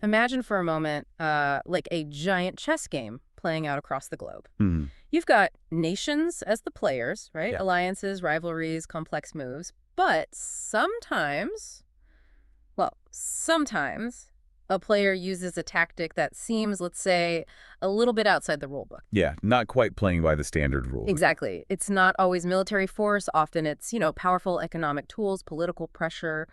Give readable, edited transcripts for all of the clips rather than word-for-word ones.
Imagine for a moment like a giant chess game playing out across the globe. Hmm. You've got nations as the players, right? Yeah. Alliances, rivalries, complex moves. But sometimes a player uses a tactic that seems, let's say, a little bit outside the rule book. Yeah, not quite playing by the standard rules. Exactly. It's not always military force. Often it's, powerful economic tools, political pressure,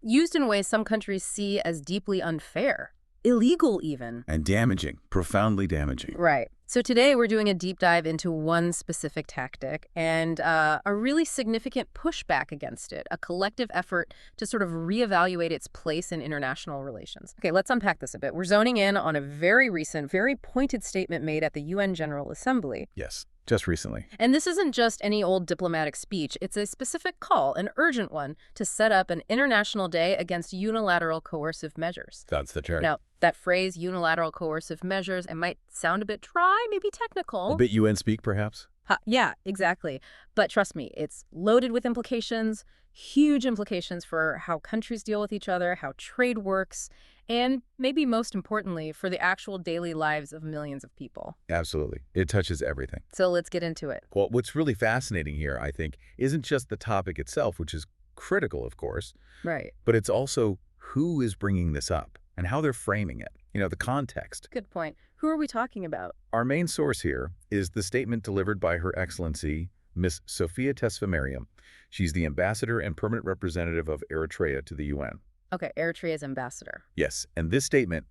used in ways some countries see as deeply unfair, illegal even. And damaging, profoundly damaging. Right. So today we're doing a deep dive into one specific tactic and a really significant pushback against it, a collective effort to sort of reevaluate its place in international relations. Okay, let's unpack this a bit. We're zoning in on a very recent, very pointed statement made at the UN General Assembly. Yes, just recently. And this isn't just any old diplomatic speech. It's a specific call, an urgent one, to set up an international day against unilateral coercive measures. That's the charge. Now, that phrase, unilateral coercive measures, it might sound a bit dry, maybe technical. A bit UN speak, perhaps? Yeah, exactly. But trust me, it's loaded with implications, huge implications for how countries deal with each other, how trade works, and maybe most importantly, for the actual daily lives of millions of people. Absolutely. It touches everything. So let's get into it. Well, what's really fascinating here, I think, isn't just the topic itself, which is critical, of course, Right. but it's also who is bringing this up and how they're framing it. The context. Good point. Who are we talking about? Our main source here is the statement delivered by Her Excellency, Miss Sophia Tesfamariam. She's the ambassador and permanent representative of Eritrea to the UN. Okay, Eritrea's ambassador. Yes, and this statement,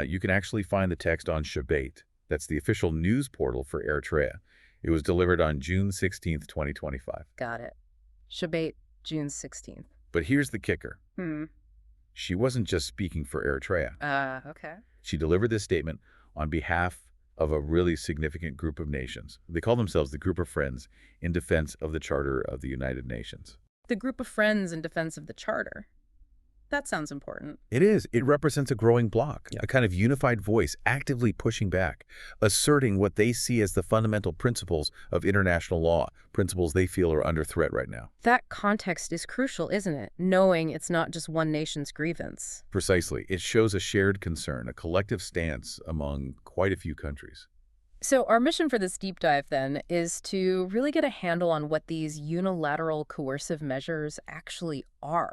you can actually find the text on Shabait. That's the official news portal for Eritrea. It was delivered on June 16th, 2025. Got it. Shabait, June 16th. But here's the kicker. She wasn't just speaking for Eritrea. Okay. She delivered this statement on behalf of a really significant group of nations. They call themselves the Group of Friends in defense of the Charter of the United Nations. The Group of Friends in defense of the Charter. That sounds important. It is. It represents a growing bloc, a kind of unified voice actively pushing back, asserting what they see as the fundamental principles of international law, principles they feel are under threat right now. That context is crucial, isn't it? Knowing it's not just one nation's grievance. Precisely. It shows a shared concern, a collective stance among quite a few countries. So our mission for this deep dive, then, is to really get a handle on what these unilateral coercive measures actually are.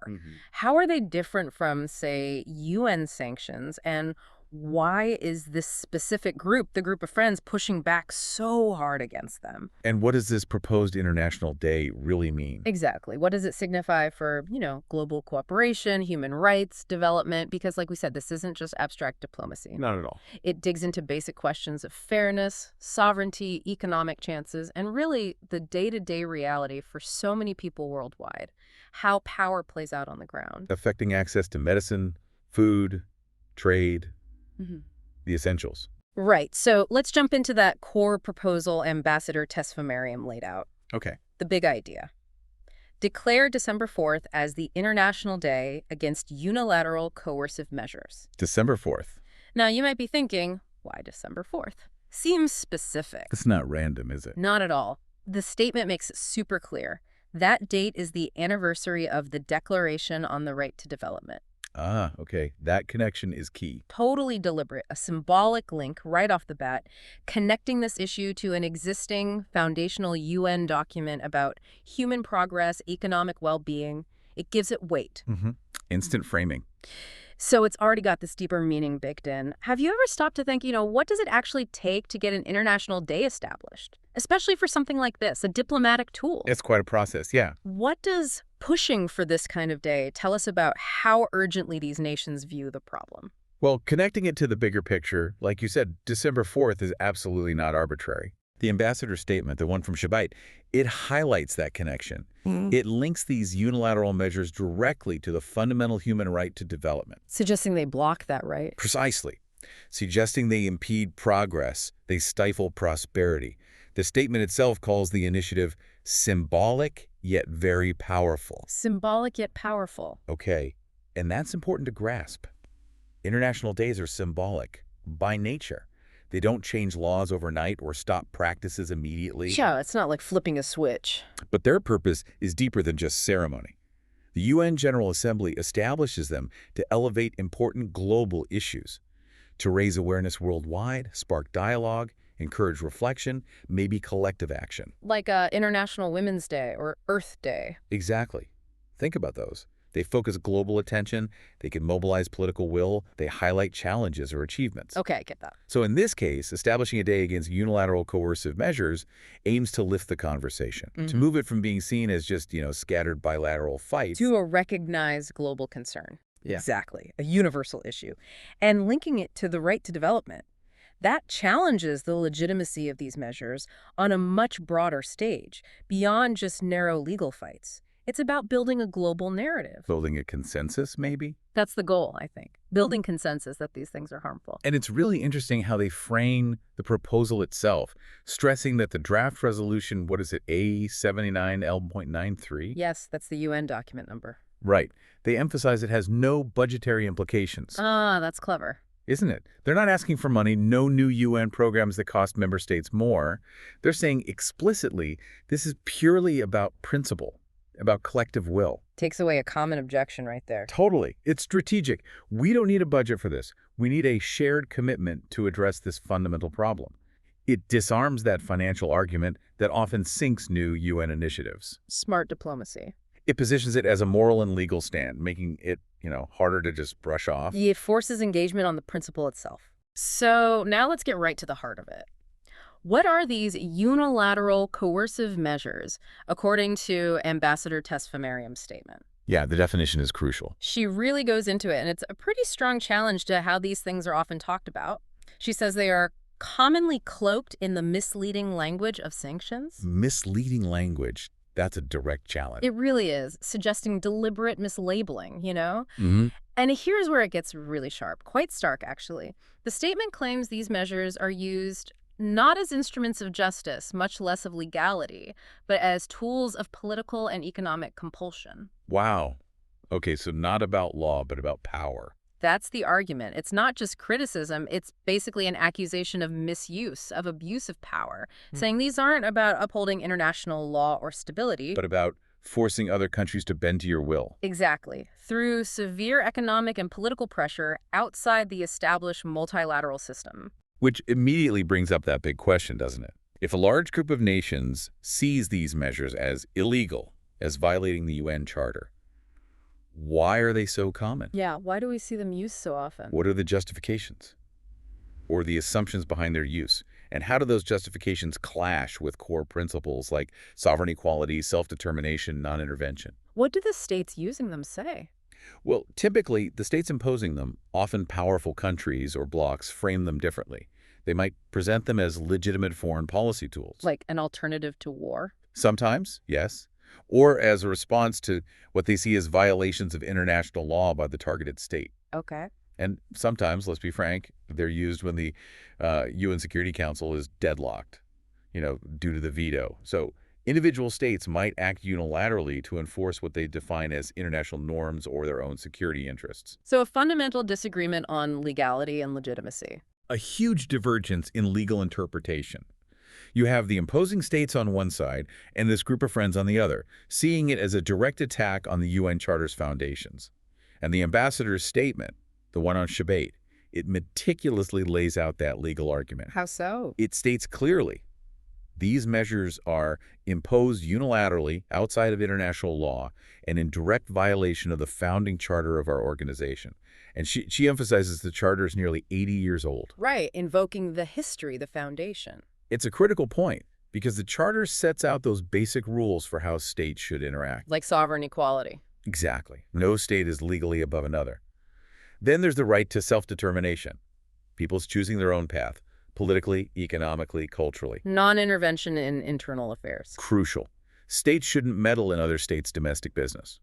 How are they different from, say, UN sanctions, and why is this specific group, the Group of Friends, pushing back so hard against them? And what does this proposed International Day really mean? Exactly. What does it signify for, global cooperation, human rights, development? Because like we said, this isn't just abstract diplomacy. Not at all. It digs into basic questions of fairness, sovereignty, economic chances, and really the day-to-day reality for so many people worldwide, how power plays out on the ground. Affecting access to medicine, food, trade, the essentials. Right. So let's jump into that core proposal Ambassador Tesfamariam laid out. Okay. The big idea. Declare December 4th as the International Day Against Unilateral Coercive Measures. December 4th. Now, you might be thinking, why December 4th? Seems specific. It's not random, is it? Not at all. The statement makes it super clear. That date is the anniversary of the Declaration on the Right to Development. Ah, okay. That connection is key. Totally deliberate, a symbolic link right off the bat, connecting this issue to an existing foundational UN document about human progress, economic well-being. It gives it weight. Instant framing. So it's already got this deeper meaning baked in. Have you ever stopped to think, what does it actually take to get an international day established? Especially for something like this, a diplomatic tool. It's quite a process, yeah. What does pushing for this kind of day tell us about how urgently these nations view the problem? Well, connecting it to the bigger picture, like you said, December 4th is absolutely not arbitrary. The ambassador's statement, the one from Shabait, it highlights that connection. It links these unilateral measures directly to the fundamental human right to development. Suggesting they block that right? Precisely. Suggesting they impede progress, they stifle prosperity. The statement itself calls the initiative symbolic yet very powerful. Symbolic yet powerful. Okay, and that's important to grasp. International days are symbolic by nature. They don't change laws overnight or stop practices immediately. Yeah, it's not like flipping a switch. But their purpose is deeper than just ceremony. The The UN General Assembly establishes them to elevate important global issues, to raise awareness worldwide, spark dialogue, encourage reflection, maybe collective action. Like International Women's Day or Earth Day. Exactly. Think about those. They focus global attention, they can mobilize political will, they highlight challenges or achievements. Okay, I get that. So in this case, establishing a day against unilateral coercive measures aims to lift the conversation, to move it from being seen as just, scattered bilateral fights. To a recognized global concern. Yeah. Exactly. A universal issue. And linking it to the right to development. That challenges the legitimacy of these measures on a much broader stage, beyond just narrow legal fights. It's about building a global narrative. Building a consensus, maybe? That's the goal, I think. Building consensus that these things are harmful. And it's really interesting how they frame the proposal itself, stressing that the draft resolution, what is it, A79L.93? Yes, that's the UN document number. Right. They emphasize it has no budgetary implications. Ah, that's clever. Isn't it? They're not asking for money, no new UN programs that cost member states more. They're saying explicitly this is purely about principle, about collective will. Takes away a common objection right there. Totally. It's strategic. We don't need a budget for this. We need a shared commitment to address this fundamental problem. It disarms that financial argument that often sinks new UN initiatives. Smart diplomacy. It positions it as a moral and legal stand, making it, harder to just brush off. It forces engagement on the principle itself. So now let's get right to the heart of it. What are these unilateral coercive measures, according to Ambassador Tesfamariam's statement? Yeah, the definition is crucial. She really goes into it, and it's a pretty strong challenge to how these things are often talked about. She says they are commonly cloaked in the misleading language of sanctions. Misleading language. That's a direct challenge. It really is, suggesting deliberate mislabeling, Mm-hmm. And here's where it gets really sharp, quite stark, actually. The statement claims these measures are used not as instruments of justice, much less of legality, but as tools of political and economic compulsion. Wow. Okay, so not about law, but about power. That's the argument. It's not just criticism. It's basically an accusation of misuse, of abuse of power, saying these aren't about upholding international law or stability. But about forcing other countries to bend to your will. Exactly. Through severe economic and political pressure outside the established multilateral system. Which immediately brings up that big question, doesn't it? If a large group of nations sees these measures as illegal, as violating the UN Charter, why are they so common? Yeah, why do we see them used so often? What are the justifications? Or the assumptions behind their use? And how do those justifications clash with core principles like sovereign equality, self-determination, non-intervention? What do the states using them say? Well, typically, the states imposing them, often powerful countries or blocs, frame them differently. They might present them as legitimate foreign policy tools. Like an alternative to war? Sometimes, yes. Or as a response to what they see as violations of international law by the targeted state. Okay. And sometimes, let's be frank, they're used when the UN Security Council is deadlocked, due to the veto. So individual states might act unilaterally to enforce what they define as international norms or their own security interests. So a fundamental disagreement on legality and legitimacy. A huge divergence in legal interpretation. You have the imposing states on one side and this group of friends on the other, seeing it as a direct attack on the UN Charter's foundations. And the ambassador's statement, the one on Shabbat, it meticulously lays out that legal argument. How so? It states clearly, these measures are imposed unilaterally outside of international law and in direct violation of the founding charter of our organization. And she emphasizes the charter is nearly 80 years old. Right, invoking the history, the foundation. It's a critical point because the charter sets out those basic rules for how states should interact. Like sovereign equality. Exactly. No state is legally above another. Then there's the right to self-determination. People's choosing their own path, politically, economically, culturally. Non-intervention in internal affairs. Crucial. States shouldn't meddle in other states' domestic business.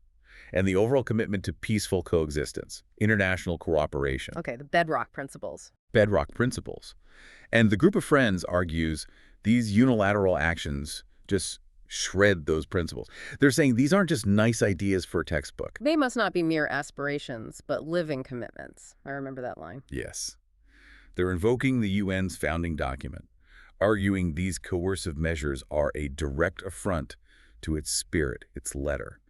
And the overall commitment to peaceful coexistence, international cooperation. Okay, the bedrock principles. Bedrock principles. And the group of friends argues these unilateral actions just shred those principles. They're saying these aren't just nice ideas for a textbook. They must not be mere aspirations, but living commitments. I remember that line. Yes. They're invoking the UN's founding document, arguing these coercive measures are a direct affront to its spirit, its letter.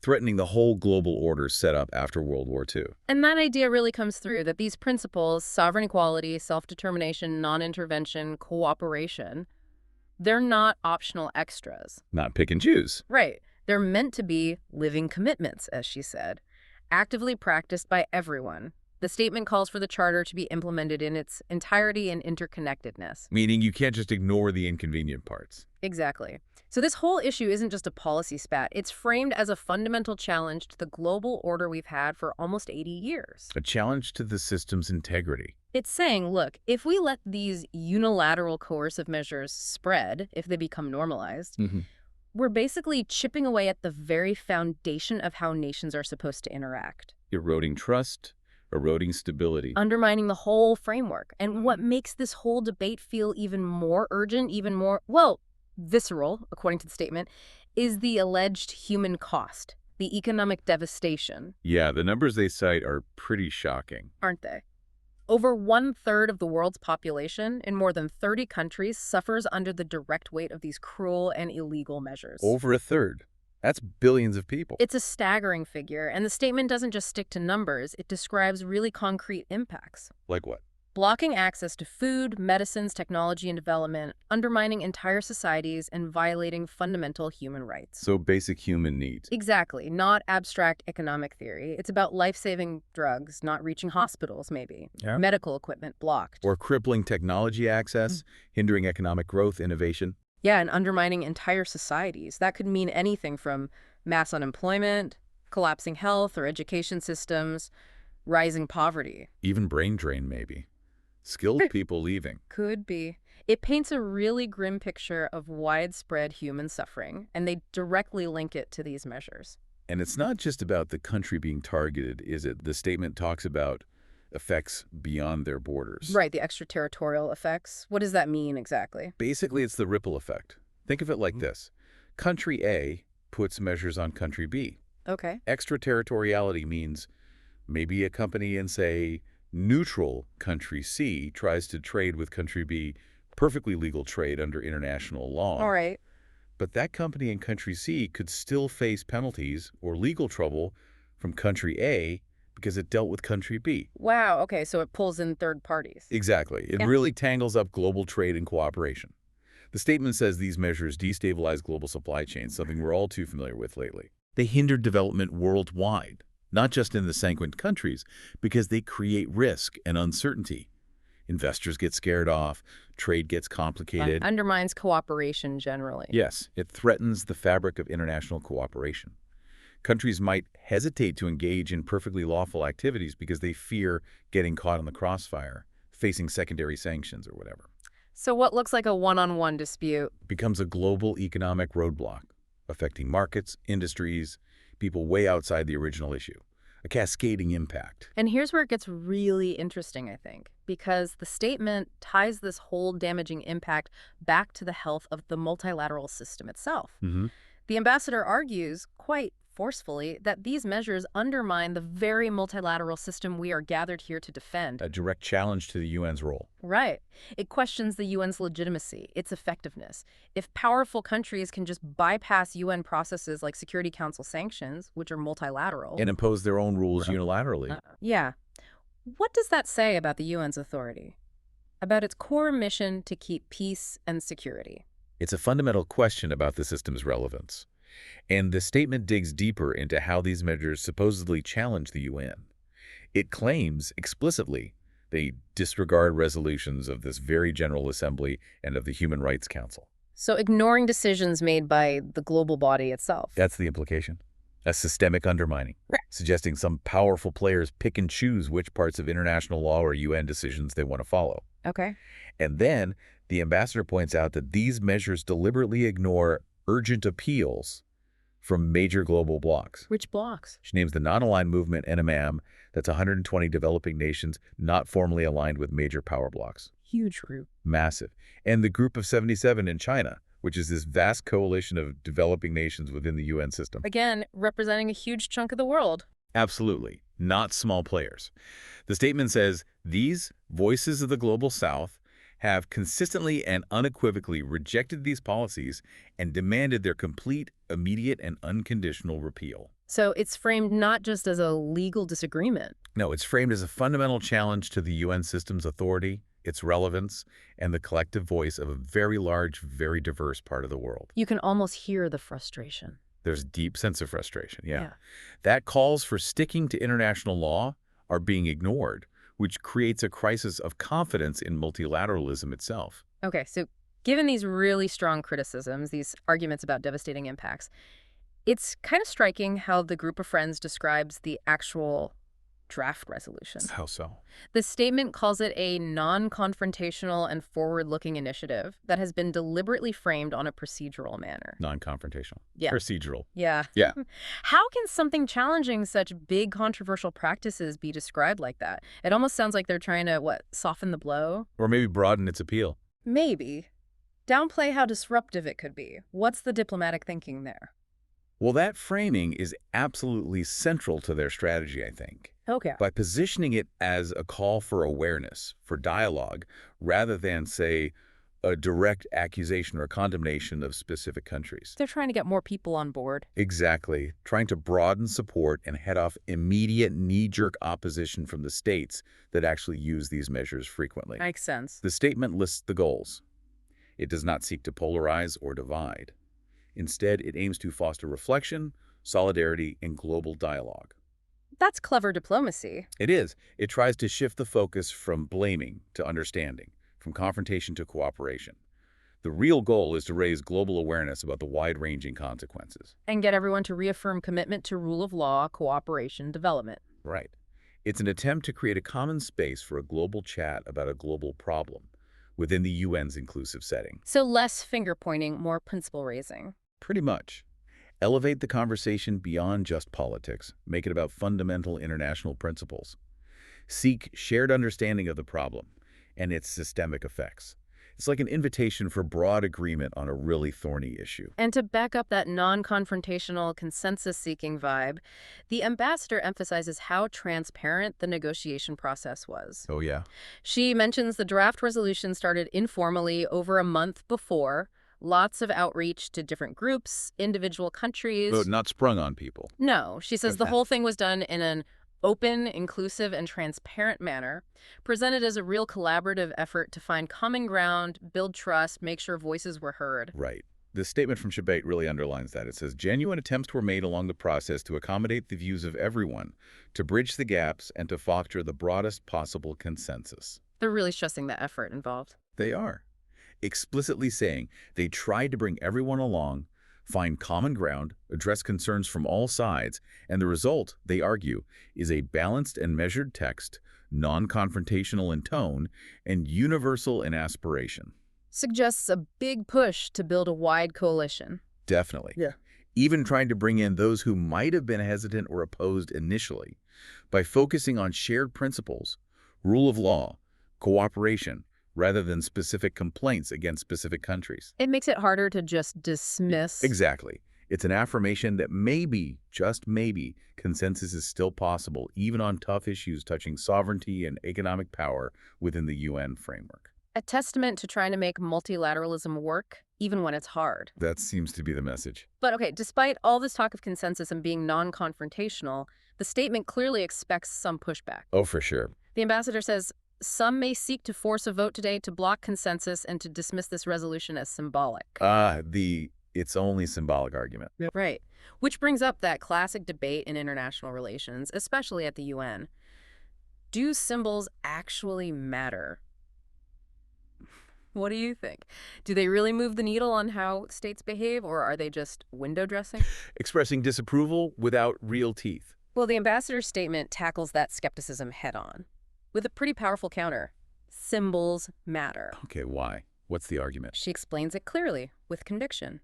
threatening the whole global order set up after World War II. And that idea really comes through, that these principles, sovereign equality, self-determination, non-intervention, cooperation, they're not optional extras. Not pick and choose. Right. They're meant to be living commitments, as she said, actively practiced by everyone. The statement calls for the Charter to be implemented in its entirety and interconnectedness. Meaning you can't just ignore the inconvenient parts. Exactly. So this whole issue isn't just a policy spat. It's framed as a fundamental challenge to the global order we've had for almost 80 years. A challenge to the system's integrity. It's saying, look, if we let these unilateral coercive measures spread, if they become normalized, we're basically chipping away at the very foundation of how nations are supposed to interact. Eroding trust, eroding stability. Undermining the whole framework. And what makes this whole debate feel even more urgent, even more, well, visceral, according to the statement, is the alleged human cost, the economic devastation. Yeah, the numbers they cite are pretty shocking. Aren't they? Over 1/3 of the world's population in more than 30 countries suffers under the direct weight of these cruel and illegal measures. Over a third. That's billions of people. It's a staggering figure, and the statement doesn't just stick to numbers, it describes really concrete impacts. Like what? Blocking access to food, medicines, technology, and development, undermining entire societies, and violating fundamental human rights. So basic human needs. Exactly, not abstract economic theory. It's about life-saving drugs not reaching hospitals, maybe. Yeah. Medical equipment blocked. Or crippling technology access, hindering economic growth, innovation. Yeah, and undermining entire societies. That could mean anything from mass unemployment, collapsing health or education systems, rising poverty. Even brain drain, maybe. Skilled people leaving. Could be. It paints a really grim picture of widespread human suffering, and they directly link it to these measures. And it's not just about the country being targeted, is it? The statement talks about effects beyond their borders. Right, the extraterritorial effects. What does that mean exactly? Basically, it's the ripple effect. Think of it like this. Country A puts measures on country B. Okay. Extraterritoriality means maybe a company in, say, neutral country C tries to trade with country B, perfectly legal trade under international law. All right. But that company in country C could still face penalties or legal trouble from country A because it dealt with country B. Wow, okay, so it pulls in third parties. Exactly. It really tangles up global trade and cooperation. The statement says these measures destabilize global supply chains, something we're all too familiar with lately. They hinder development worldwide, not just in the sanguine countries, because they create risk and uncertainty. Investors get scared off, trade gets complicated. Undermines cooperation generally. Yes, it threatens the fabric of international cooperation. Countries might hesitate to engage in perfectly lawful activities because they fear getting caught in the crossfire, facing secondary sanctions or whatever. So what looks like a one-on-one dispute Becomes a global economic roadblock, affecting markets, industries, people way outside the original issue. A cascading impact. And here's where it gets really interesting, I think, because the statement ties this whole damaging impact back to the health of the multilateral system itself. The ambassador argues, quite forcefully, that these measures undermine the very multilateral system we are gathered here to defend. A direct challenge to the UN's role. Right. It questions the UN's legitimacy, its effectiveness. If powerful countries can just bypass UN processes like Security Council sanctions, which are multilateral, And impose their own rules unilaterally. yeah. What does that say about the UN's authority? About its core mission to keep peace and security? It's a fundamental question about the system's relevance. And the statement digs deeper into how these measures supposedly challenge the UN. It claims explicitly they disregard resolutions of this very General Assembly and of the Human Rights Council. So ignoring decisions made by the global body itself. That's the implication. A systemic undermining, suggesting some powerful players pick and choose which parts of international law or UN decisions they want to follow. Okay. And then the ambassador points out that these measures deliberately ignore urgent appeals from major global blocs. Which blocs? She names the non-aligned movement, NMAM, that's 120 developing nations not formally aligned with major power blocs. Huge group. Massive. And the Group of 77 in China, which is this vast coalition of developing nations within the UN system. Again, representing a huge chunk of the world. Absolutely. Not small players. The statement says, these voices of the global south have consistently and unequivocally rejected these policies and demanded their complete, immediate, and unconditional repeal. So it's framed not just as a legal disagreement. No, it's framed as a fundamental challenge to the UN system's authority, its relevance, and the collective voice of a very large, very diverse part of the world. You can almost hear the frustration. There's a deep sense of frustration, yeah. Yeah. That calls for sticking to international law are being ignored, which creates a crisis of confidence in multilateralism itself. Okay, so given these really strong criticisms, these arguments about devastating impacts, it's kind of striking how the group of friends describes the actual draft resolution. How so? The statement calls it a non-confrontational and forward-looking initiative that has been deliberately framed on a procedural manner. Non-confrontational. Yeah. Procedural. Yeah. Yeah. How can something challenging such big controversial practices be described like that? It almost sounds like they're trying to, soften the blow? Or maybe broaden its appeal. Maybe. Downplay how disruptive it could be. What's the diplomatic thinking there? Well, that framing is absolutely central to their strategy, I think. Okay. By positioning it as a call for awareness, for dialogue, rather than, say, a direct accusation or condemnation of specific countries. They're trying to get more people on board. Exactly. Trying to broaden support and head off immediate knee-jerk opposition from the states that actually use these measures frequently. Makes sense. The statement lists the goals. It does not seek to polarize or divide. Instead, it aims to foster reflection, solidarity, and global dialogue. That's clever diplomacy. It is. It tries to shift the focus from blaming to understanding, from confrontation to cooperation. The real goal is to raise global awareness about the wide-ranging consequences. And get everyone to reaffirm commitment to rule of law, cooperation, development. Right. It's an attempt to create a common space for a global chat about a global problem within the UN's inclusive setting. So less finger-pointing, more principle-raising. Pretty much. Elevate the conversation beyond just politics. Make it about fundamental international principles. Seek shared understanding of the problem and its systemic effects. It's like an invitation for broad agreement on a really thorny issue. And to back up that non-confrontational, consensus-seeking vibe, the ambassador emphasizes how transparent the negotiation process was. Oh, yeah? She mentions the draft resolution started informally over a month before, lots of outreach to different groups, individual countries. But not sprung on people. No, she says the whole thing was done in an open, inclusive, and transparent manner, presented as a real collaborative effort to find common ground, build trust, make sure voices were heard. Right. The statement from Shabbat really underlines that. It says, genuine attempts were made along the process to accommodate the views of everyone, to bridge the gaps, and to foster the broadest possible consensus. They're really stressing the effort involved. They are. Explicitly saying they tried to bring everyone along, find common ground, address concerns from all sides, and the result, they argue, is a balanced and measured text, non-confrontational in tone, and universal in aspiration. Suggests a big push to build a wide coalition. Definitely. Yeah. Even trying to bring in those who might have been hesitant or opposed initially by focusing on shared principles, rule of law, cooperation, rather than specific complaints against specific countries. It makes it harder to just dismiss. Exactly. It's an affirmation that maybe, just maybe, consensus is still possible, even on tough issues touching sovereignty and economic power within the UN framework. A testament to trying to make multilateralism work, even when it's hard. That seems to be the message. But okay, despite all this talk of consensus and being non-confrontational, the statement clearly expects some pushback. Oh, for sure. The ambassador says, some may seek to force a vote today to block consensus and to dismiss this resolution as symbolic. It's only symbolic argument. Yep. Right. Which brings up that classic debate in international relations, especially at the UN. Do symbols actually matter? What do you think? Do they really move the needle on how states behave, or are they just window dressing? Expressing disapproval without real teeth. Well, the ambassador's statement tackles that skepticism head-on with a pretty powerful counter. Symbols matter. Okay, why? What's the argument? She explains it clearly, with conviction.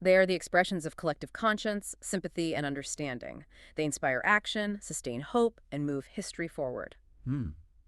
They are the expressions of collective conscience, sympathy, and understanding. They inspire action, sustain hope, and move history forward.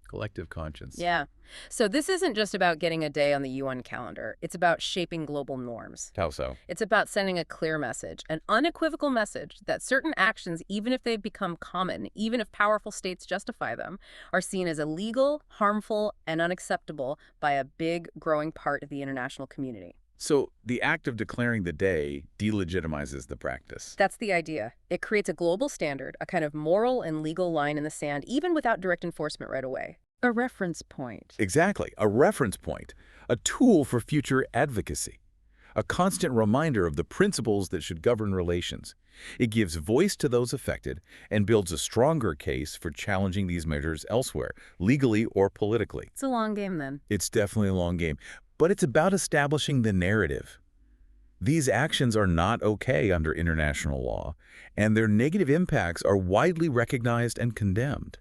Collective conscience. Yeah. So this isn't just about getting a day on the UN calendar. It's about shaping global norms. How so? It's about sending a clear message, an unequivocal message that certain actions, even if they've become common, even if powerful states justify them, are seen as illegal, harmful, and unacceptable by a big, growing part of the international community. So the act of declaring the day delegitimizes the practice. That's the idea. It creates a global standard, a kind of moral and legal line in the sand, even without direct enforcement right away. A reference point. Exactly, a reference point, a tool for future advocacy, a constant reminder of the principles that should govern relations. It gives voice to those affected and builds a stronger case for challenging these measures elsewhere, legally or politically. It's a long game then. It's definitely a long game, but it's about establishing the narrative. These actions are not okay under international law, and their negative impacts are widely recognized and condemned.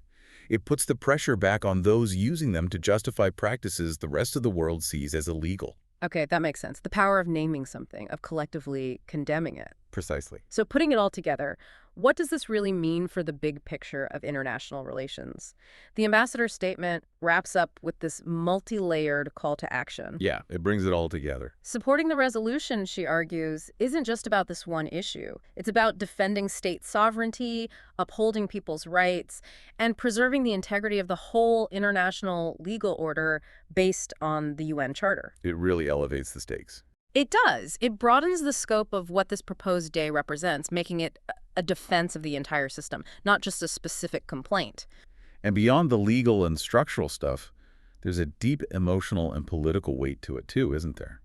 It puts the pressure back on those using them to justify practices the rest of the world sees as illegal. Okay, that makes sense. The power of naming something, of collectively condemning it. Precisely. So putting it all together, what does this really mean for the big picture of international relations? The ambassador's statement wraps up with this multi-layered call to action. Yeah, it brings it all together. Supporting the resolution, she argues, isn't just about this one issue. It's about defending state sovereignty, upholding people's rights, and preserving the integrity of the whole international legal order based on the UN Charter. It really elevates the stakes. It does. It broadens the scope of what this proposed day represents, making it a defense of the entire system, not just a specific complaint. And beyond the legal and structural stuff, there's a deep emotional and political weight to it too, isn't there?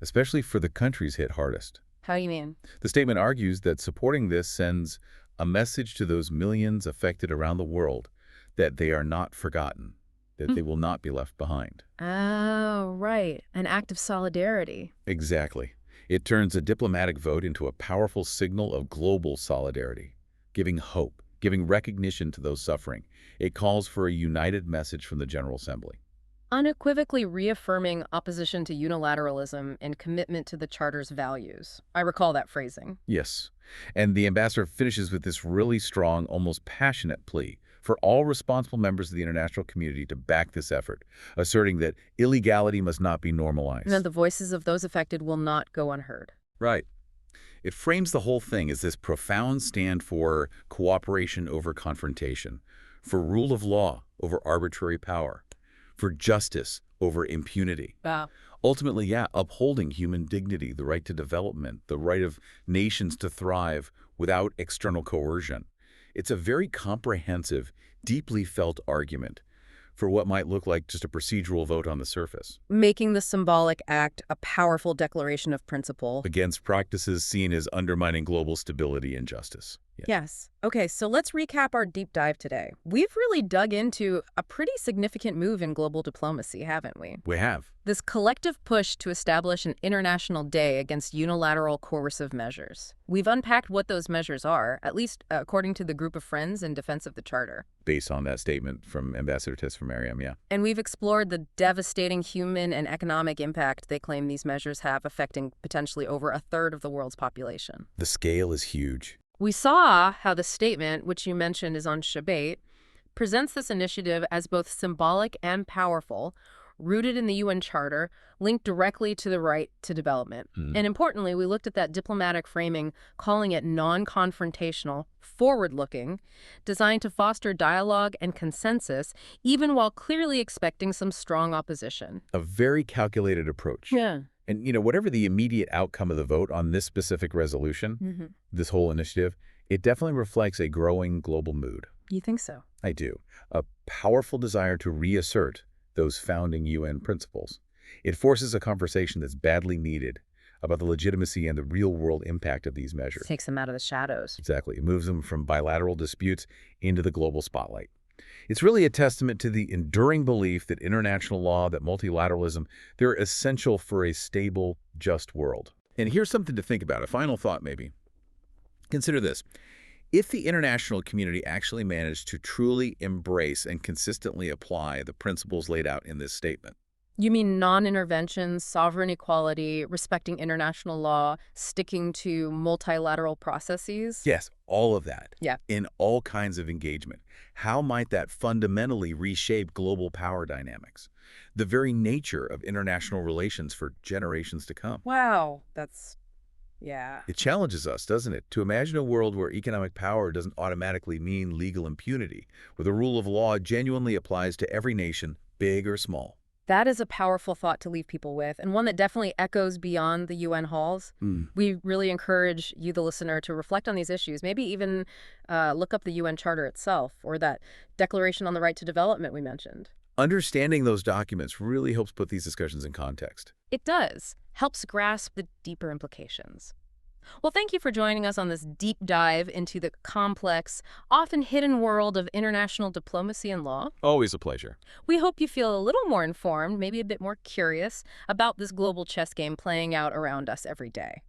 Especially for the countries hit hardest. How do you mean? The statement argues that supporting this sends a message to those millions affected around the world that they are not forgotten, that they will not be left behind. Oh, right. An act of solidarity. Exactly. It turns a diplomatic vote into a powerful signal of global solidarity, giving hope, giving recognition to those suffering. It calls for a united message from the General Assembly. Unequivocally reaffirming opposition to unilateralism and commitment to the Charter's values. I recall that phrasing. Yes. And the ambassador finishes with this really strong, almost passionate plea for all responsible members of the international community to back this effort, asserting that illegality must not be normalized. And that the voices of those affected will not go unheard. Right. It frames the whole thing as this profound stand for cooperation over confrontation, for rule of law over arbitrary power, for justice over impunity. Wow. Ultimately, yeah, upholding human dignity, the right to development, the right of nations to thrive without external coercion. It's a very comprehensive, deeply felt argument for what might look like just a procedural vote on the surface. Making the symbolic act a powerful declaration of principle. Against practices seen as undermining global stability and justice. Yeah. Yes. Okay, so let's recap our deep dive today. We've really dug into a pretty significant move in global diplomacy, haven't we? We have. This collective push to establish an international day against unilateral coercive measures. We've unpacked what those measures are, at least according to the group of friends in defense of the Charter. Based on that statement from Ambassador Tesfamariam, yeah. And we've explored the devastating human and economic impact they claim these measures have, affecting potentially over a third of the world's population. The scale is huge. We saw how the statement, which you mentioned is on Shabbat, presents this initiative as both symbolic and powerful, rooted in the UN Charter, linked directly to the right to development. And importantly, we looked at that diplomatic framing, calling it non-confrontational, forward-looking, designed to foster dialogue and consensus, even while clearly expecting some strong opposition. A very calculated approach. Yeah. And, whatever the immediate outcome of the vote on this specific resolution, this whole initiative, it definitely reflects a growing global mood. You think so? I do. A powerful desire to reassert those founding UN principles. It forces a conversation that's badly needed about the legitimacy and the real-world impact of these measures. Takes them out of the shadows. Exactly. It moves them from bilateral disputes into the global spotlight. It's really a testament to the enduring belief that international law, that multilateralism, they're essential for a stable, just world. And here's something to think about, a final thought maybe. Consider this. If the international community actually managed to truly embrace and consistently apply the principles laid out in this statement, You mean non-intervention, sovereign equality, respecting international law, sticking to multilateral processes? yes, all of that, Yeah. in all kinds of engagement, how might that fundamentally reshape global power dynamics, the very nature of international relations for generations to come? Wow, yeah. It challenges us, doesn't it, to imagine a world where economic power doesn't automatically mean legal impunity, where the rule of law genuinely applies to every nation, big or small. That is a powerful thought to leave people with, and one that definitely echoes beyond the UN halls. We really encourage you, the listener, to reflect on these issues, maybe even look up the UN Charter itself or that Declaration on the Right to Development we mentioned. Understanding those documents really helps put these discussions in context. It does. Helps grasp the deeper implications. Well, thank you for joining us on this deep dive into the complex, often hidden world of international diplomacy and law. Always a pleasure. We hope you feel a little more informed, maybe a bit more curious about this global chess game playing out around us every day.